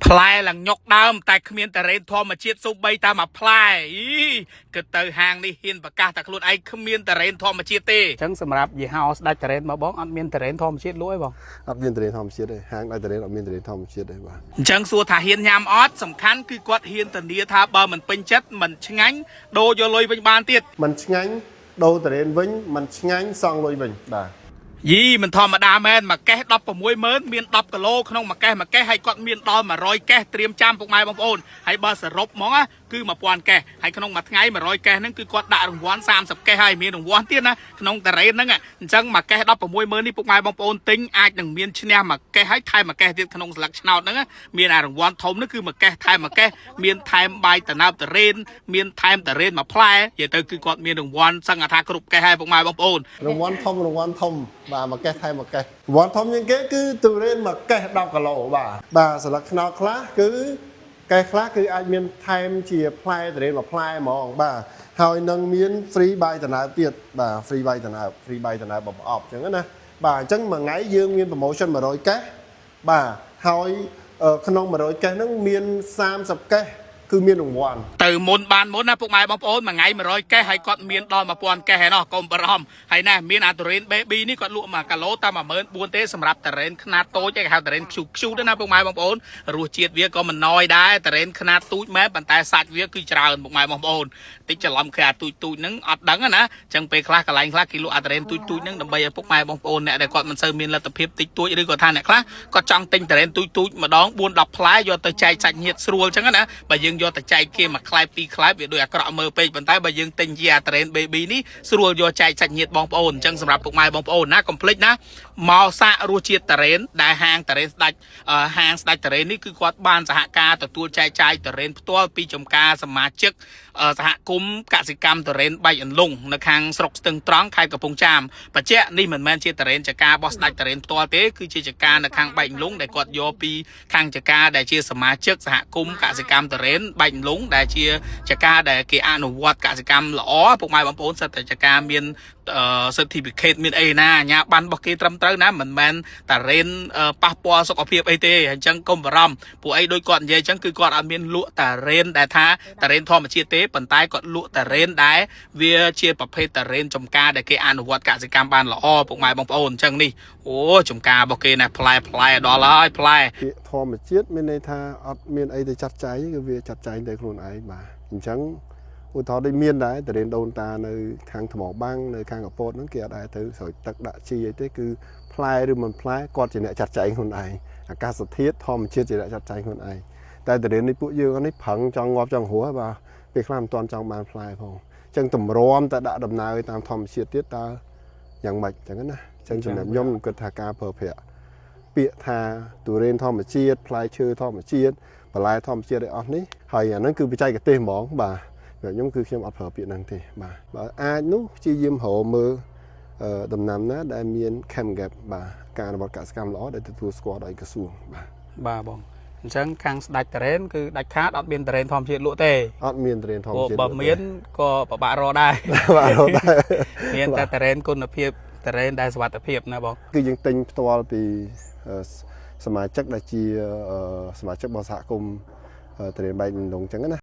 ផ្លែឡើងញុកដើមតែគ្មានតរ៉េនធម្មជាតិសូម្បីតែមួយផ្លែគឺទៅហាងនេះហ៊ានប្រកាសតែខ្លួនឯងគ្មានតរ៉េនធម្មជាតិទេអញ្ចឹងសម្រាប់យីហោស្ដាច់តរ៉េនមកបងអត់មានតរ៉េនធម្មជាតិលក់ទេបងអត់មានតរ៉េនធម្មជាតិទេហាងដាច់តរ៉េនអត់មានតរ៉េនធម្មជាតិទេបាទអញ្ចឹងសួរថាហ៊ានញ៉ាំអត់សំខាន់គឺគាត់ហ៊ានធានាថាបើមិនពេញចិត្តមិនឆ្ងាញ់ដូរយកលុយវិញបានទៀតមិនឆ្ងាញ់ដូរតរ៉េនវិញមិនឆ្ងាញ់សងលុយវិញបាទយីមិនធម្មតាមែនមួយកេះ160000មាន10គីឡូក្នុងមួយកេះហើយគាត់មានដល់100កេះត្រៀមចាំពុកម៉ែបងប្អូនហើយបើសរុបហ្មងគឺ1000កេះហើយក្នុងមួយថ្ងៃ100កេះហ្នឹងគឺគាត់ដាក់រង្វាន់30កេះហើយមានរង្វាន់ទៀតណាក្នុងតរ៉េនហ្នឹងអញ្ចឹងមួយកេះ160000នេះពុកម៉ែបងប្អូនទិញអាចនឹងមានឈ្នះមួយកេះហើយថែមមួយកេះទៀតក្នុងស្លឹកឆ្នោតហ្នឹងមានអារង្វាន់ធំនេះគឺមួយកេះថែមមួយកេះមានថែមបាយតណើបតរ៉េនមានថែមតរ៉េនមួយផ្លែនិយាយទៅគឺគាត់មានរង្វាន់សឹងថាគ្រប់កេះហើយពុកម៉ែបងប្អូនរង្វាន់ធំបាទមួយកេះថែមមួយកេះរង្វាន់ធំជាងគេគឺទុរេនមួយកេះ10គីឡូបាទស្លឹកឆ្នោតខ្លះគឺកេះខ្លះគឺអាចមានថែមជាផ្លែតរ៉េនមួយផ្លែហ្មងបាទហើយនឹងមាន free បាយតណើបទៀតបាទ free បាយតណើបបំអប់អញ្ចឹងណាបាទអញ្ចឹងមួយថ្ងៃយើងមាន promotion 100កេះបាទហើយក្នុង100កេះហ្នឹងមាន30កេះគឺមានរង្វាន់ទៅមុនបានមុនណាពុកម៉ែបងប្អូនមួយថ្ងៃ100កេះហើយគាត់មានដល់1000កេះហើយណោះកុំបារម្ភហើយណាមានអាតរ៉េន baby នេះគាត់លក់1គីឡូតែ14000ទេសម្រាប់តរ៉េនខ្នាតតូចគេហៅតរ៉េនខ្ជូតណាពុកម៉ែបងប្អូនរសជាតិវាក៏មិនណយដែរតរ៉េនខ្នាតទូចមែនប៉ុន្តែសាច់វាគឺច្រើនពុកម៉ែបងប្អូនតិចច្រឡំគឺអាទូចហ្នឹងអត់ដឹងណាអញ្ចឹងពេលខ្លះកន្លែងខ្លះគេលក់អាតរ៉េនទូចហ្នឹងដើម្បីឲ្យពុកម៉ែបងប្អូនអ្នកដែលគាត់មិនសូវមានលទ្ធភាពតិចតួចឬក៏ថាអ្នកខ្លះគាត់ចង់ទិញតរ៉េនទូចម្ដង4-10ផ្លែយកទៅចែកសាច់ញាតិស្រួលអញ្ចឹងណាបើយើងយកទៅចែកគេមួយខ្លែប2ខ្លែបវាដូចអាក្រក់មើលពេកប៉ុន្តែបើយើងទិញជាអាតរ៉េន baby នេះស្រួលយកចែកសាច់ញាតិបងប្អូនអញ្ចឹងសម្រាប់ពុកម៉ែបងប្អូនណាកុំភ្លេចណាមកសាករសជាតិតរ៉េនដែលហាងតរ៉េនស្ដាច់តរ៉េននេះគឺគាត់បានសហការទទួលចែកចាយតរ៉េនផ្ទាល់ពីចំការសមាជិកសហគមន៍កសិកម្មតរ៉េនបែកអន្លង់នៅខាងស្រុកស្ទឹងត្រង់ខេត្តកំពង់ចាមបច្ចៈនេះមិនមែនជាតរ៉េនចការបស់ស្ដាច់តរ៉េនផ្ទាល់ទេគឺជាចកានៅខាងបែកអន្លង់ដែលគាត់យកពីខាងចកាដែលជាសមាជិកសហគមន៍កសិកម្មតរ៉េនបែកអន្លង់ដែលជាចកាដែលគេអនុវត្តកសិកម្មល្អពុកម៉ែបងប្អូនសិតតែចកាមានcertificate មានអីណាអាញាបានរបស់គេត្រឹមត្រូវណាមិនមែនតារ៉េនប៉ះពាល់សុខភាពអីទេអញ្ចឹងកុំបារម្ភពួកអីដូចគាត់និយាយអញ្ចឹងគឺគាត់អត់មានលក់តារ៉េនដែលថាតារ៉េនធម្មជាតិទេប៉ុន្តែគាត់លក់តារ៉េនដែលវាជាប្រភេទតារ៉េនចំការដែលគេអនុវត្តកសិកម្មបានល្អពុកម៉ែបងប្អូនអញ្ចឹងនេះអូចំការរបស់គេណាផ្លែដល់ហើយផ្លែពាក្យធម្មជាតិមានន័យថាអត់មានអីទៅចាត់ចែងគឺវាចាត់ចែងតែខ្លួនឯងបាទអញ្ចឹងឧទាហរណ៍ដូចមានដែរតរ៉េនដូនតានៅខាងថ្មបាំងនៅខាងកពតហ្នឹងគេអត់ដែរទៅស្រោចទឹកដាក់ជីអីទេគឺផ្លែឬមិនផ្លែគាត់ជាអ្នកចាត់ចែងខ្លួនឯងអាកាសធាតុធម្មជាតិជាអ្នកចាត់ចែងខ្លួនឯងតែតរ៉េននេះពួកយើងនេះប្រឹងចង់ងាប់ចង់រស់បាទពេលខ្លះមិនទាន់ចង់បានផ្លែផងអញ្ចឹងតម្រាំតែដាក់ដំណើរតាមធម្មជាតិទៀតតើយ៉ាងម៉េចអញ្ចឹងណាអញ្ចឹងចំណែកខ្ញុំគិតថាការប្រើប្រាស់ពាក្យថាទុរេនធម្មជាតិផ្លែឈើធម្មជាតិបន្លែធម្មជាតិអីអស់នេះហើយអាហ្នឹងគឺបច្ចេកទេសហ្មងបាទខ្ញុំគឺខ្ញុំអត់ប្រើពាក្យហ្នឹងទេបាទបើអាចនោះព្យាយាមរកមើលដំណាំណាដែលមាន Chem Gap បាទការអនុវត្តកសិកម្មល្អដែលទទួលស្គាល់ដោយក្រសួងបាទបងអញ្ចឹងខាងស្ដាច់តរ៉េនគឺដាច់ខាតអត់មានតរ៉េនធម្មជាតិលក់ទេអត់មានតរ៉េនធម្មជាតិបើមានក៏ពិបាករកដែរមានតែតរ៉េនគុណភាពតរ៉េនដែលសុវត្ថិភាពណាបងគឺយើងទិញផ្ទាល់ពីសមាជិកដែលជាសមាជិករបស់សហគមន៍តរ៉េនបែកលំដងអញ្ចឹងណា